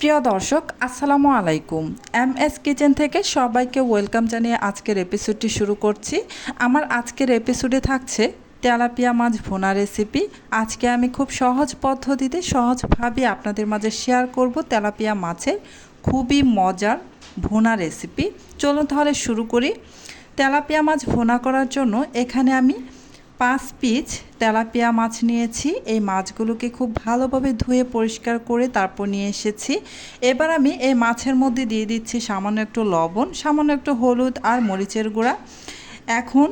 প্রিয় দর্শক আসসালামু আলাইকুম। এমএস কিচেন থেকে সবাইকে ওয়েলকাম জানিয়ে আজকের এপিসোডটি শুরু করছি। আমার আজকের এপিসোডে থাকছে তেলাপিয়া মাছ ভুনা রেসিপি। আজকে আমি খুব সহজ পদ্ধতিতে সহজভাবে আপনাদের মাঝে শেয়ার করব তেলাপিয়া মাছের খুবই মজার ভুনা রেসিপি। চলুন তাহলে শুরু করি। তেলাপিয়া মাছ ভুনা করার জন্য এখানে আমি 5 পিস তেলাপিয়া মাছ নিয়েছি। এই মাছগুলোকে খুব ভালোভাবে ধুয়ে পরিষ্কার করে তারপর নিয়ে এসেছি। এবার আমি এই মাছের মধ্যে দিয়ে দিচ্ছি সামান্য একটু লবণ, সামান্য একটু হলুদ আর মরিচের গুঁড়া। এখন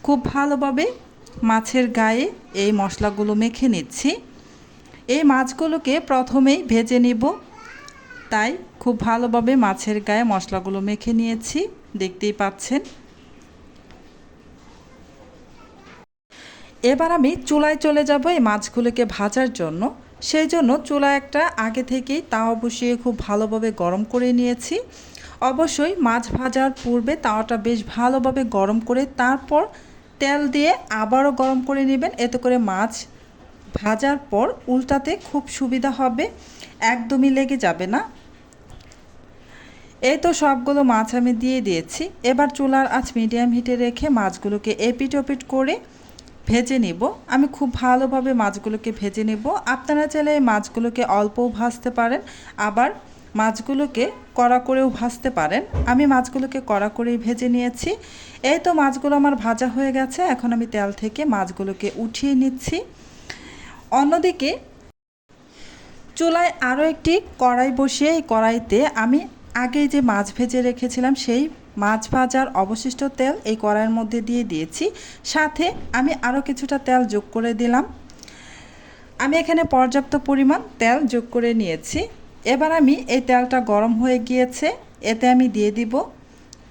খুব ভালোভাবে মাছের গায়ে এই মশলাগুলো মেখে নিচ্ছি। এই মাছগুলোকে প্রথমেই ভেজে নিব, তাই খুব ভালোভাবে মাছের গায়ে মশলাগুলো মেখে নিয়েছি, দেখতেই পাচ্ছেন। এবার আমি চুলায় চলে যাব এই মাছগুলোকে ভাজার জন্য। সেই জন্য চুলায় একটা আগে থেকেই তাওয়া বসিয়ে খুব ভালোভাবে গরম করে নিয়েছি। অবশ্যই মাছ ভাজার পূর্বে তাওয়াটা বেশ ভালোভাবে গরম করে তারপর তেল দিয়ে আবারও গরম করে নেবেন। এতে করে মাছ ভাজার পর উল্টাতে খুব সুবিধা হবে, একদমই লেগে যাবে না। এই তো সবগুলো মাছ আমি দিয়ে দিয়েছি। এবার চুলার আঁচ মিডিয়াম হিটে রেখে মাছগুলোকে এপিট ওপিট করে ভেজে নিব। আমি খুব ভালোভাবে মাছগুলোকে ভেজে নেব। আপনারা চাইলে এই মাছগুলোকে অল্পও ভাজতে পারেন, আবার মাছগুলোকে কড়া করেও ভাজতে পারেন। আমি মাছগুলোকে কড়া করেই ভেজে নিয়েছি। এই তো মাছগুলো আমার ভাজা হয়ে গেছে। এখন আমি তেল থেকে মাছগুলোকে উঠিয়ে নিচ্ছি। অন্যদিকে চুলায় আরও একটি কড়াই বসিয়ে এই কড়াইতে আমি আগেই যে মাছ ভেজে রেখেছিলাম সেই মাছ ভাজার অবশিষ্ট তেল এই কড়াইয়ের মধ্যে দিয়ে দিয়েছি। সাথে আমি আরও কিছুটা তেল যোগ করে দিলাম। আমি এখানে পর্যাপ্ত পরিমাণ তেল যোগ করে নিয়েছি। এবার আমি এই তেলটা গরম হয়ে গিয়েছে, এতে আমি দিয়ে দিব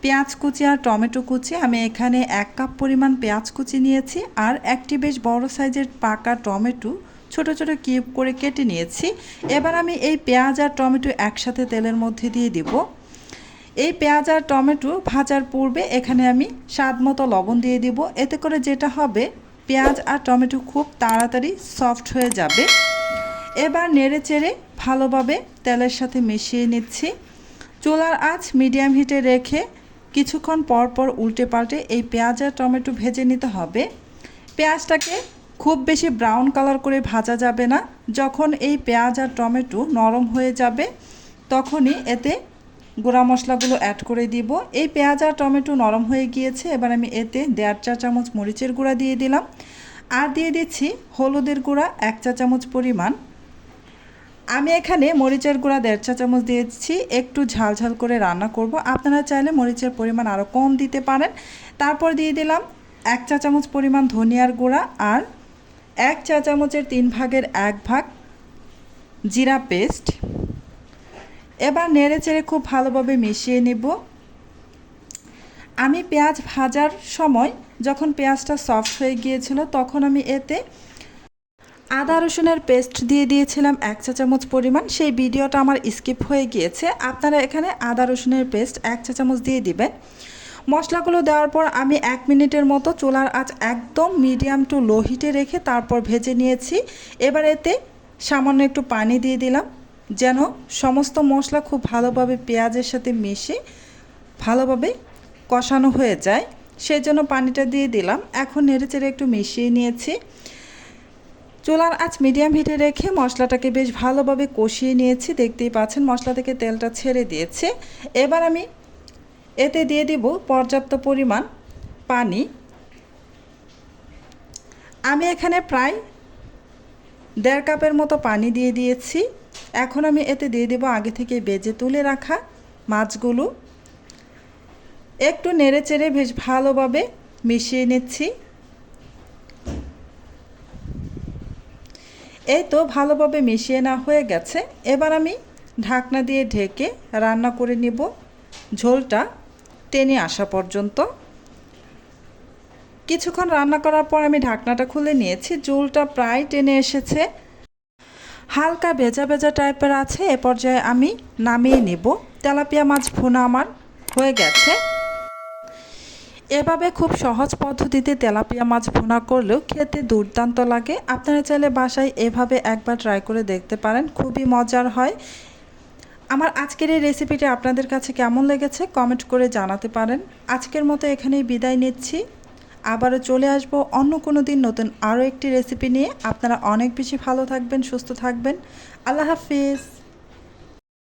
পেঁয়াজ কুচি আর টমেটো কুচি। আমি এখানে 1 কাপ পরিমাণ পেঁয়াজ কুচি নিয়েছি আর একটি বেশ বড় সাইজের পাকা টমেটো ছোট ছোট কিউব করে কেটে নিয়েছি। এবার আমি এই পেঁয়াজ আর টমেটো একসাথে তেলের মধ্যে দিয়ে দিব। এই পেঁয়াজ আর টমেটো ভাজার পূর্বে এখানে আমি স্বাদ মতো লবণ দিয়ে দিব। এতে করে যেটা হবে, পেঁয়াজ আর টমেটো খুব তাড়াতাড়ি সফট হয়ে যাবে। এবার নেড়ে চেড়ে ভালোভাবে তেলের সাথে মিশিয়ে নিচ্ছি। চুলার আঁচ মিডিয়াম হিটে রেখে কিছুক্ষণ পর পর উল্টে পাল্টে এই পেঁয়াজ আর টমেটো ভেজে নিতে হবে। পেঁয়াজটাকে খুব বেশি ব্রাউন কালার করে ভাজা যাবে না। যখন এই পেঁয়াজ আর টমেটো নরম হয়ে যাবে তখনই এতে গুঁড়া মশলাগুলো অ্যাড করে দিব। এই পেঁয়াজ আর টমেটো নরম হয়ে গিয়েছে। এবার আমি এতে 1.5 চা চামচ মরিচের গুঁড়া দিয়ে দিলাম আর দিয়ে দিচ্ছি হলুদের গুঁড়া 1 চা চামচ পরিমাণ। আমি এখানে মরিচের গুঁড়া 1.5 চা চামচ দিয়েছি, একটু ঝাল ঝাল করে রান্না করব। আপনারা চাইলে মরিচের পরিমাণ আরও কম দিতে পারেন। তারপর দিয়ে দিলাম 1 চা চামচ পরিমাণ ধনিয়ার গুঁড়া আর 1 চা চামচের 3 ভাগের 1 ভাগ জিরা পেস্ট। এবার নেড়ে চেড়ে খুব ভালোভাবে মিশিয়ে নেব। আমি পেঁয়াজ ভাজার সময় যখন পেঁয়াজটা সফট হয়ে গিয়েছিল তখন আমি এতে আদা রসুনের পেস্ট দিয়ে দিয়েছিলাম 1 চা চামচ পরিমাণ। সেই ভিডিওটা আমার স্কিপ হয়ে গিয়েছে। আপনারা এখানে আদা রসুনের পেস্ট 1 চা চামচ দিয়ে দিবেন। মশলাগুলো দেওয়ার পর আমি 1 মিনিটের মতো চুলার আঁচ একদম মিডিয়াম টু লো হিটে রেখে তারপর ভেজে নিয়েছি। এবার এতে সামান্য একটু পানি দিয়ে দিলাম যেন সমস্ত মশলা খুব ভালোভাবে পেঁয়াজের সাথে মিশে ভালোভাবে কষানো হয়ে যায়, সেই জন্য পানিটা দিয়ে দিলাম। এখন নেড়েচেড়ে একটু মিশিয়ে নিয়েছি। চুলার আঁচ মিডিয়াম হিটে রেখে মশলাটাকে বেশ ভালোভাবে কষিয়ে নিয়েছি। দেখতেই পাচ্ছেন মশলা থেকে তেলটা ছেড়ে দিয়েছে। এবার আমি এতে দিয়ে দিব পর্যাপ্ত পরিমাণ পানি। আমি এখানে প্রায় 1.5 কাপের মতো পানি দিয়ে দিয়েছি। এখন আমি এতে দিয়ে দেব আগে থেকে ভেজে তুলে রাখা মাছগুলো। একটু নেড়ে চেড়ে বেশ ভালোভাবে মিশিয়ে নিচ্ছি। এই তো ভালোভাবে মিশিয়ে না হয়ে গেছে। এবার আমি ঢাকনা দিয়ে ঢেকে রান্না করে নিব ঝোলটা টেনে আসা পর্যন্ত। কিছুক্ষণ রান্না করার পর আমি ঢাকনাটা খুলে নিয়েছি। ঝোলটা প্রায় টেনে এসেছে, হালকা ভেজা ভেজা টাইপের আছে। এ পর্যায়ে আমি নামিয়ে নেব। তেলাপিয়া মাছ ভুনা আমার হয়ে গেছে। এভাবে খুব সহজ পদ্ধতিতে তেলাপিয়া মাছ ভুনা করলেও খেতে দুর্দান্ত লাগে। আপনারা চাইলে বাসায় এভাবে একবার ট্রাই করে দেখতে পারেন, খুবই মজার হয়। আমার আজকের এই রেসিপিটি আপনাদের কাছে কেমন লেগেছে কমেন্ট করে জানাতে পারেন। আজকের মতো এখানেই বিদায় নিচ্ছি। আবারও চলে আসব অন্য কোনো দিন নতুন আরও একটি রেসিপি নিয়ে। আপনারা অনেক বেশি ভালো থাকবেন, সুস্থ থাকবেন। আল্লাহ হাফিজ।